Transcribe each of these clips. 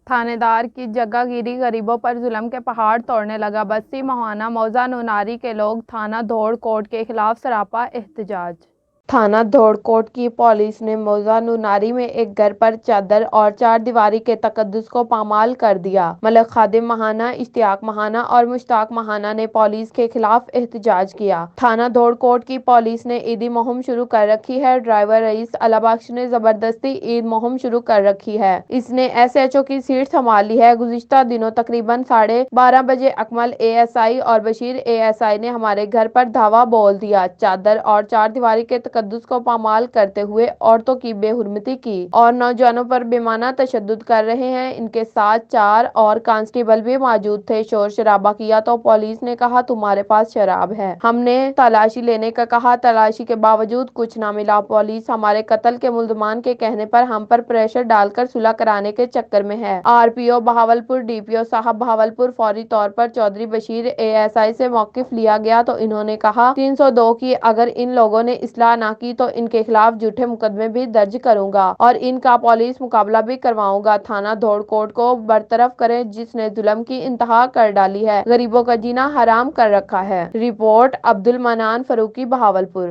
تھانے دار کی جگہ گیری، غریبوں پر ظلم کے پہاڑ توڑنے لگا۔ بستی مہوانا موضع نوناری کے لوگ تھانہ دھوڑ کوٹ کے خلاف سراپا احتجاج۔ تھانہ دھوڑ کوٹ کی پولیس نے موضع نوناری میں ایک گھر پر چادر اور چار دیواری کے تقدس کو پامال کر دیا۔ ملک خادم مہانہ، اشتیاق مہانہ اور مشتاق مہانہ نے پولیس کے خلاف احتجاج کیا۔ تھانہ دھوڑ کوٹ کی پولیس نے عیدی مہم شروع کر رکھی ہے۔ ڈرائیور رئیس اللہ بخش نے زبردستی عید مہم شروع کر رکھی ہے۔ اس نے ایس ایچ او کی سیٹ سنبھال لی ہے۔ گزشتہ دنوں تقریباً 12:30 بجے اکمل ASI اور بشیر ASI نے ہمارے گھر پر دھاوا بول دیا، چادر اور چار دیواری کے تقدس کو پامال کرتے ہوئے عورتوں کی بے حرمتی کی اور نوجوانوں پر بے معنی تشدد کر رہے ہیں۔ ان کے ساتھ 4 اور کانسٹیبل بھی موجود تھے۔ شور شرابہ کیا تو پولیس نے کہا تمہارے پاس شراب ہے۔ ہم نے تلاشی لینے کا کہا، تلاشی کے باوجود کچھ نہ ملا۔ پولیس ہمارے قتل کے ملزمان کے کہنے پر ہم پر پریشر ڈال کر صلح کرانے کے چکر میں ہے۔ RPO بہاولپور، DPO صاحب بہاولپور، فوری طور پر چودھری بشیر ASI سے موقف لیا گیا تو انہوں نے کہا 302 کی اگر ان لوگوں نے اصلاح نہ کی تو ان کے خلاف جھوٹے مقدمے بھی درج کروں گا اور ان کا پولیس مقابلہ بھی کرواؤں گا۔ تھانہ دھوڑ کوٹ کو برطرف کریں جس نے ظلم کی انتہا کر ڈالی ہے، غریبوں کا جینا حرام کر رکھا ہے۔ رپورٹ عبدالمنان فاروقی، بہاولپور۔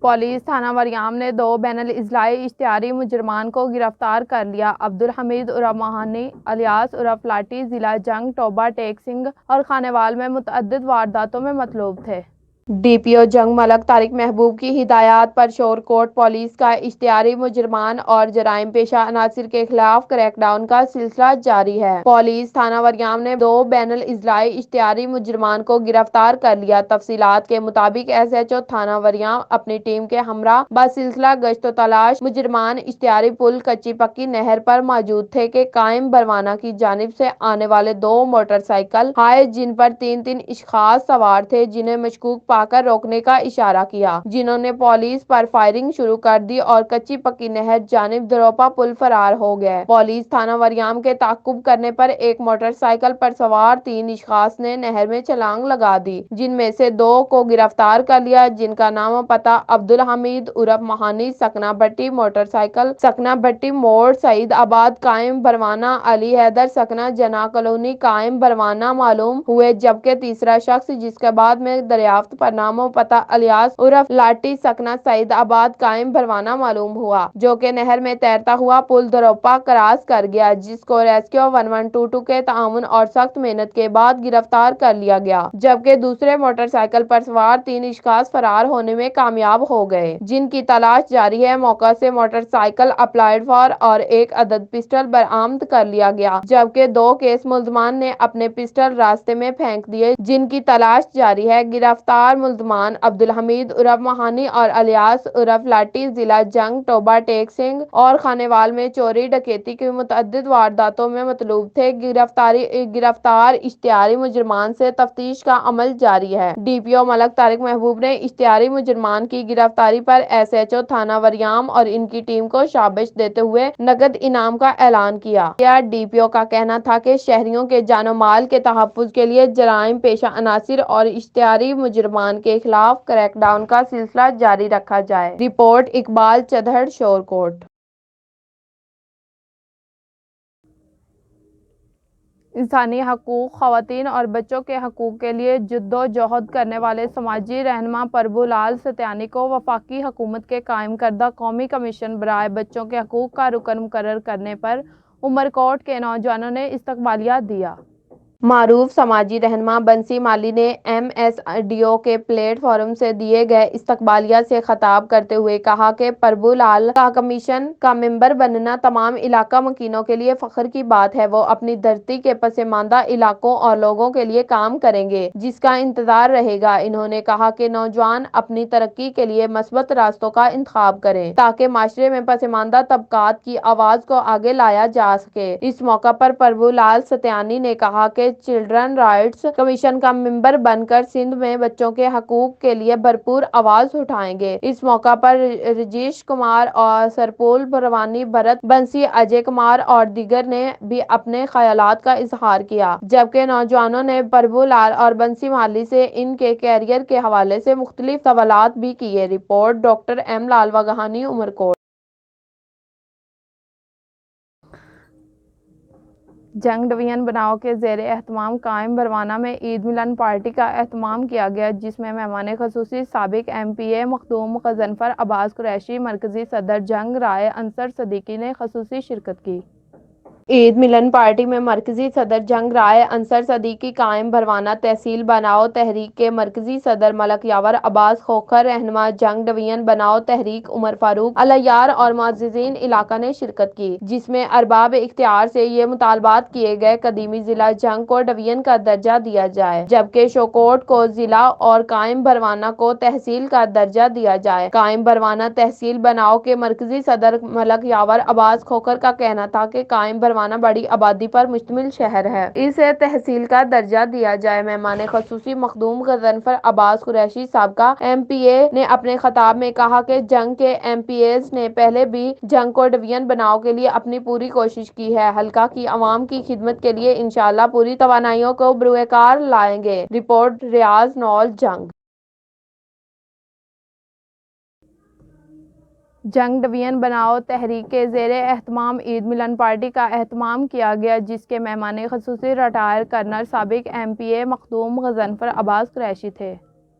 پولیس تھانہ وریام نے 2 بین الاضلاعی اشتہاری مجرمان کو گرفتار کر لیا۔ عبدالحمید عرف مہانی الیاس عرف لاٹھی ضلع جنگ، ٹوبہ ٹیک سنگھ اور خانیوال میں متعدد وارداتوں میں مطلوب تھے۔ DPO جنگ ملک طارق محبوب کی ہدایات پر شورکوٹ پولیس کا اشتہاری مجرمان اور جرائم پیشہ عناصر کے خلاف کریک ڈاؤن کا سلسلہ جاری ہے۔ پولیس تھانہ وریام نے 2 بین الاضلاعی اشتہاری مجرمان کو گرفتار کر لیا۔ تفصیلات کے مطابق SHO تھانہ وریام اپنی ٹیم کے ہمراہ بسلسلہ گشت و تلاش مجرمان اشتہاری پل کچی پکی نہر پر موجود تھے کہ قائم بروانہ کی جانب سے آنے والے 2 موٹر سائیکل آئے جن پر 3 اشخاص سوار تھے جنہیں مشکوک پا کر روکنے کا اشارہ کیا، جنہوں نے پولیس پر فائرنگ شروع کر دی اور کچی پکی نہر جانب دروپا پل فرار ہو گئے۔ پولیس تھانہ وریام کے تعاقب کرنے پر ایک موٹر سائیکل پر سوار 3 اشخاص نے نہر میں چھلانگ لگا دی، جن میں سے 2 کو گرفتار کر لیا جن کا نام و پتہ عبدالحمید عرف مہانی سکنہ بھٹی، موٹر سائیکل سکنہ بھٹی موڑ سعید آباد قائم بروانہ، علی حیدر سکنہ جناح کالونی قائم بروانہ معلوم ہوئے، جبکہ تیسرا شخص جس کے بعد میں دریافت پر نام و پتہ الیاس عرف لاٹھی سکنہ سعید آباد قائم بروانہ معلوم ہوا، جو کہ نہر میں تیرتا ہوا پل دروپا کراس کر گیا، جس کو ریسکیو 1122 کے تعاون اور سخت محنت کے بعد گرفتار کر لیا گیا، جبکہ دوسرے موٹر سائیکل پر سوار 3 اشخاص فرار ہونے میں کامیاب ہو گئے جن کی تلاش جاری ہے۔ موقع سے موٹر سائیکل اپلائیڈ فار اور 1 عدد پسٹل برآمد کر لیا گیا، جبکہ 2 کیس ملزمان نے اپنے پسٹل راستے میں پھینک دیے جن کی تلاش جاری ہے۔ گرفتار ملزمان عبدالحمید عرف مہانی اور الیاس عرف لاٹھی ضلع جنگ، ٹوبہ ٹیک سنگھ اور خانیوال میں چوری ڈکیتی کی متعدد وارداتوں میں مطلوب تھے۔ گرفتار اشتہاری مجرمان سے تفتیش کا عمل جاری ہے۔ DPO ملک طارق محبوب نے اشتہاری مجرمان کی گرفتاری پر SHO تھانہ وریام اور ان کی ٹیم کو شاباش دیتے ہوئے نقد انعام کا اعلان کیا۔ DPO کا کہنا تھا کہ شہریوں کے جان و مال کے تحفظ کے لیے جرائم پیشہ عناصر اور اشتہاری مجرمان کے خلاف کریک ڈاؤن کا سلسلہ جاری رکھا جائے۔ رپورٹ اقبال چدھڑ، شورکوٹ۔ انسانی حقوق، خواتین اور بچوں کے حقوق کے لیے جدوجہد کرنے والے سماجی رہنما پربھو لال ستیانی کو وفاقی حکومت کے قائم کردہ قومی کمیشن برائے بچوں کے حقوق کا رکن مقرر کرنے پر عمرکوٹ کے نوجوانوں نے استقبالیہ دیا۔ معروف سماجی رہنما بنسی مالی نے MSDO کے پلیٹ فارم سے دیے گئے استقبالیہ سے خطاب کرتے ہوئے کہا کہ پربھو لال کا کمیشن کا ممبر بننا تمام علاقہ مکینوں کے لیے فخر کی بات ہے۔ وہ اپنی دھرتی کے پسماندہ علاقوں اور لوگوں کے لیے کام کریں گے جس کا انتظار رہے گا۔ انہوں نے کہا کہ نوجوان اپنی ترقی کے لیے مثبت راستوں کا انتخاب کریں تاکہ معاشرے میں پسماندہ طبقات کی آواز کو آگے لایا جا سکے۔ اس موقع پر پربھو لال ستیانی نے کہا کہ چلڈرن رائٹس کمیشن کا ممبر بن کر سندھ میں بچوں کے حقوق کے لیے بھرپور آواز اٹھائیں گے۔ اس موقع پر رجیش کمار اور سرپول بھروانی بھرت بنسی، اجے کمار اور دیگر نے بھی اپنے خیالات کا اظہار کیا، جبکہ نوجوانوں نے پربھو لال اور بنسی مالی سے ان کے کیریئر کے حوالے سے مختلف سوالات بھی کیے۔ رپورٹ ڈاکٹر M لال واگھانی، عمرکوٹ۔ جنگ ڈویژن بناؤ کے زیر اہتمام قائم بروانہ میں عید ملن پارٹی کا اہتمام کیا گیا، جس میں مہمان خصوصی سابق MP مخدوم غضنفر عباس قریشی، مرکزی صدر جنگ رائے انصر صدیقی نے خصوصی شرکت کی۔ عید ملن پارٹی میں مرکزی صدر جنگ رائے انصر صدیقی، قائم بروانہ تحصیل بناؤ تحریک کے مرکزی صدر ملک یاور عباس کھوکھر، رہنما جنگ ڈویژن بناؤ تحریک عمر فاروق الیار اور معززین علاقہ نے شرکت کی، جس میں ارباب اختیار سے یہ مطالبات کیے گئے: قدیمی ضلع جنگ کو ڈویژن کا درجہ دیا جائے، جبکہ شوکوٹ کو ضلع اور قائم بروانہ کو تحصیل کا درجہ دیا جائے۔ قائم بروانہ تحصیل بناؤ کے مرکزی صدر ملک یاور عباس کھوکھر کا کہنا تھا کہ قائم بروانہ بڑی آبادی پر مشتمل شہر ہے، اسے تحصیل کا درجہ دیا جائے۔ مہمان خصوصی مخدوم غضنفر عباس قریشی، سابقہ MP نے اپنے خطاب میں کہا کہ جنگ کے MPs نے پہلے بھی جنگ کو ڈویژن بناؤ کے لیے اپنی پوری کوشش کی ہے، حلقہ کی عوام کی خدمت کے لیے انشاءاللہ پوری توانائیوں کو بروئے کار لائیں گے۔ رپورٹ ریاض نول جنگ جنگ ڈویژن بناؤ تحریک کے زیر اہتمام عید ملن پارٹی کا اہتمام کیا گیا، جس کے مہمان خصوصی ریٹائر کرنل سابق MP مخدوم غضنفر عباس قریشی تھے۔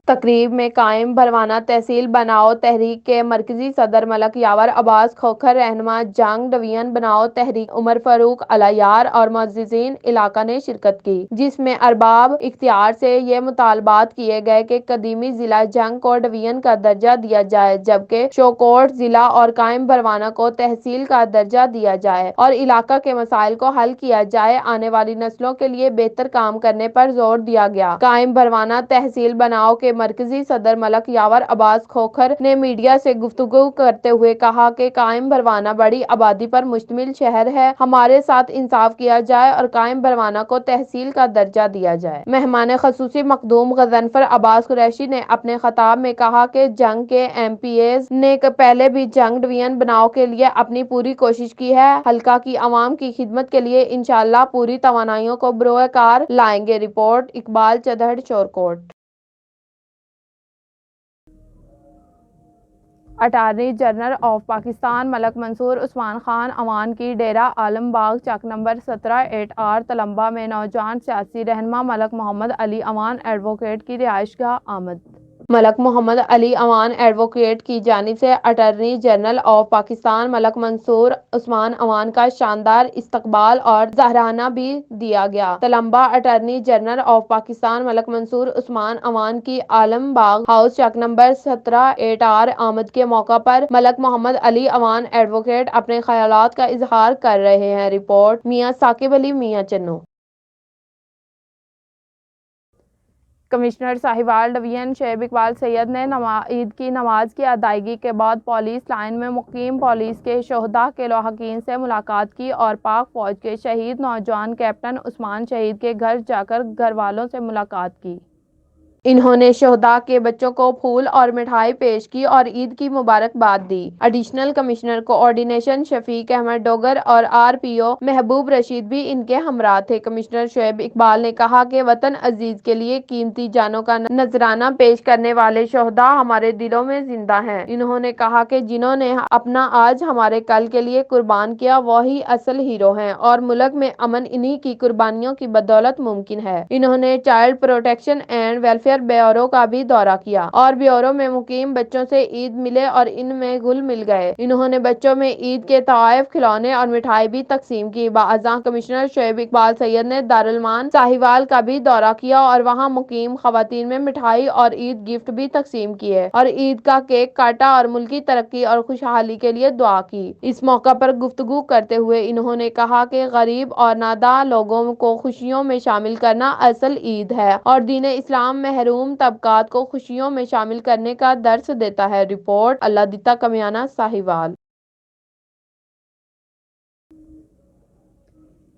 تقریب میں قائم بروانہ تحصیل بناؤ تحریک کے مرکزی صدر ملک یاور عباس کھوکھر، رہنما جنگ ڈویژن بناؤ تحریک عمر فاروق الیار اور معززین علاقہ نے شرکت کی، جس میں ارباب اختیار سے یہ مطالبات کیے گئے کہ قدیمی ضلع جنگ کو ڈویژن کا درجہ دیا جائے، جبکہ شوکوٹ ضلع اور قائم بروانہ کو تحصیل کا درجہ دیا جائے اور علاقہ کے مسائل کو حل کیا جائے۔ آنے والی نسلوں کے لیے بہتر کام کرنے پر زور دیا گیا۔ قائم بروانہ تحصیل بناؤ کے مرکزی صدر ملک یاور عباس کھوکھر نے میڈیا سے گفتگو کرتے ہوئے کہا کہ قائم بروانہ بڑی آبادی پر مشتمل شہر ہے، ہمارے ساتھ انصاف کیا جائے اور قائم بروانہ کو تحصیل کا درجہ دیا جائے۔ مہمان خصوصی مخدوم غضنفر عباس قریشی نے اپنے خطاب میں کہا کہ جنگ کے MPs نے پہلے بھی جنگ ڈویژن بناؤ کے لیے اپنی پوری کوشش کی ہے، حلقہ کی عوام کی خدمت کے لیے انشاءاللہ پوری توانائیوں کو بروئے کار لائیں گے۔ Report Iqbal Chadhar, Shorkot. Attorney general of Pakistan Malik Mansoor Usman Khan Awan کی ڈیرہ عالم باغ چک نمبر 17/8R تلمبہ میں نوجوان سیاسی رہنما ملک محمد علی اوان ایڈووکیٹ کی رہائش گاہ آمد۔ ملک محمد علی اوان ایڈووکیٹ کی جانب سے attorney general of Pakistan Malik Mansoor عثمان اوان کا شاندار استقبال اور ظہرانہ بھی دیا گیا۔ تلمبہ attorney general of Pakistan Malik Mansoor عثمان اوان کی عالم باغ ہاؤس چک نمبر 17/8R آمد کے موقع پر ملک محمد علی اوان ایڈووکیٹ اپنے خیالات کا اظہار کر رہے ہیں۔ رپورٹ میاں ثاقب علی، میاں چنو۔ کمشنر ساہیوال ڈویژن شعیب اقبال سید نے عید کی نماز کی ادائیگی کے بعد پولیس لائن میں مقیم پولیس کے شہداء کے لواحقین سے ملاقات کی اور پاک فوج کے شہید نوجوان کیپٹن عثمان شہید کے گھر جا کر گھر والوں سے ملاقات کی۔ انہوں نے شہداء کے بچوں کو پھول اور مٹھائی پیش کی اور عید کی مبارکباد دی۔ ایڈیشنل کمشنر کوآرڈینیشن شفیق احمد ڈوگر اور RPO محبوب رشید بھی ان کے ہمراہ تھے۔ کمشنر شعیب اقبال نے کہا کہ وطن عزیز کے لیے قیمتی جانوں کا نذرانہ پیش کرنے والے شہداء ہمارے دلوں میں زندہ ہیں۔ انہوں نے کہا کہ جنہوں نے اپنا آج ہمارے کل کے لیے قربان کیا، وہی اصل ہیرو ہیں اور ملک میں امن انہی کی قربانیوں کی بدولت ممکن ہے۔ انہوں نے child protection and welfare bureau کا بھی دورہ کیا اور بیورو میں مقیم بچوں سے عید ملے اور ان میں گل مل گئے۔ انہوں نے بچوں میں عید کے تحائف، کھلونے اور مٹھائی بھی تقسیم کی۔ باذاں کمشنر شعیب اقبال سید نے دارالمان ساہیوال کا بھی دورہ کیا اور وہاں مقیم خواتین میں مٹھائی اور عید گفٹ بھی تقسیم کیے اور عید کا کیک کاٹا اور ملکی ترقی اور خوشحالی کے لیے دعا کی۔ اس موقع پر گفتگو کرتے ہوئے انہوں نے کہا کہ غریب اور ناداں لوگوں کو خوشیوں میں شامل کرنا اصل عید ہے اور دین اسلام محروم طبقات کو خوشیوں میں شامل کرنے کا درس دیتا ہے۔ رپورٹ اللہ دتا کمیانہ، ساہیوال۔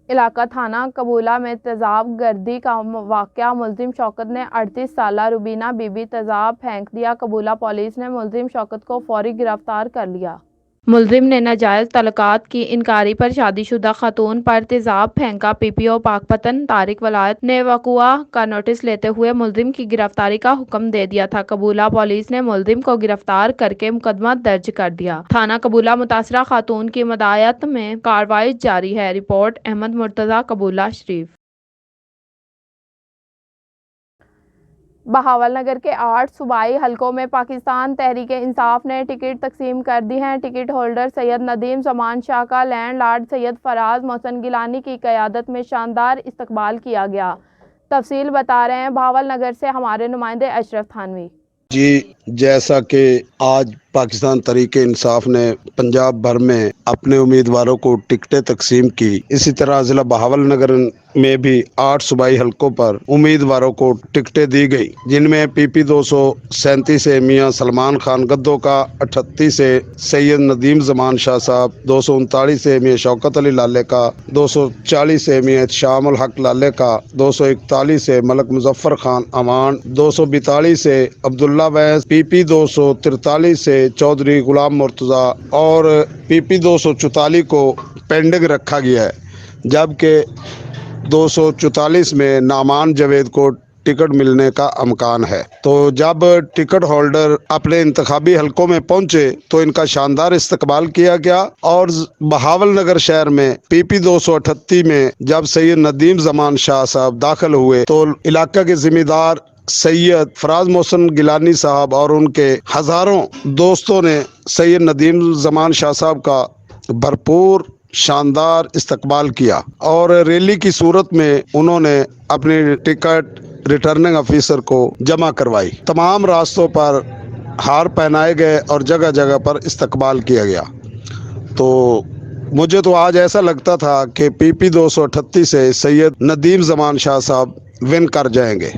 علاقہ تھانہ کبولہ میں تیزاب گردی کا واقعہ، ملزم شوکت نے 38 سالہ روبینہ بی بی تیزاب پھینک دیا، کبولہ پولیس نے ملزم شوکت کو فوری گرفتار کر لیا۔ ملزم نے ناجائز تعلقات کی انکاری پر شادی شدہ خاتون پر تیزاب پھینکا۔ پی پی او پاکپتن طارق ولایت نے وقوع کا نوٹس لیتے ہوئے ملزم کی گرفتاری کا حکم دے دیا تھا۔ قبولہ پولیس نے ملزم کو گرفتار کرکے مقدمہ درج کر دیا۔ تھانہ قبولہ متاثرہ خاتون کی مداعیت میں کارروائی جاری ہے۔ رپورٹ احمد مرتضیٰ، قبولہ شریف۔ بہاول نگر کے 8 صوبائی حلقوں میں پاکستان تحریک انصاف نے ٹکٹ تقسیم کر دی ہیں۔ ٹکٹ ہولڈر سید ندیم زمان شاہ کا لینڈ لارڈ سید فراز محسن گیلانی کی قیادت میں شاندار استقبال کیا گیا۔ تفصیل بتا رہے ہیں بہاول نگر سے ہمارے نمائندے اشرف تھانوی۔ جی، جیسا کہ آج پاکستان تحریک انصاف نے پنجاب بھر میں اپنے امیدواروں کو ٹکٹیں تقسیم کی، اسی طرح ضلع بہاول نگر میں بھی 8 صوبائی حلقوں پر امیدواروں کو ٹکٹیں دی گئی، جن میں پی پی 237 سے میاں سلمان خان گدو کا، 38 سے سید ندیم زمان شاہ صاحب، 239 سے میاں شوکت علی لالے کا، 240 سے میاں شام الحق لالے کا، 241 سے ملک مظفر خان امان، 242 سے عبداللہ ویس، پی پی 243 سے چودھری غلام مرتضیٰ اور پی پی 244 کو پینڈنگ رکھا گیا ہے، جبکہ 244 میں نعمان جاوید کو ٹکٹ ملنے کا امکان ہے۔ تو جب ٹکٹ ہولڈر اپنے انتخابی حلقوں میں پہنچے تو ان کا شاندار استقبال کیا گیا، اور بہاول نگر شہر میں پی پی 238 میں جب سید ندیم زمان شاہ صاحب داخل ہوئے تو علاقہ کے ذمہ دار سید فراز محسن گیلانی صاحب اور ان کے ہزاروں دوستوں نے سید ندیم زمان شاہ صاحب کا بھرپور شاندار استقبال کیا، اور ریلی کی صورت میں انہوں نے اپنی ٹکٹ ریٹرننگ آفیسر کو جمع کروائی۔ تمام راستوں پر ہار پہنائے گئے اور جگہ جگہ پر استقبال کیا گیا۔ تو مجھے تو آج ایسا لگتا تھا کہ پی پی 238 سے سید ندیم زمان شاہ صاحب ون کر جائیں گے۔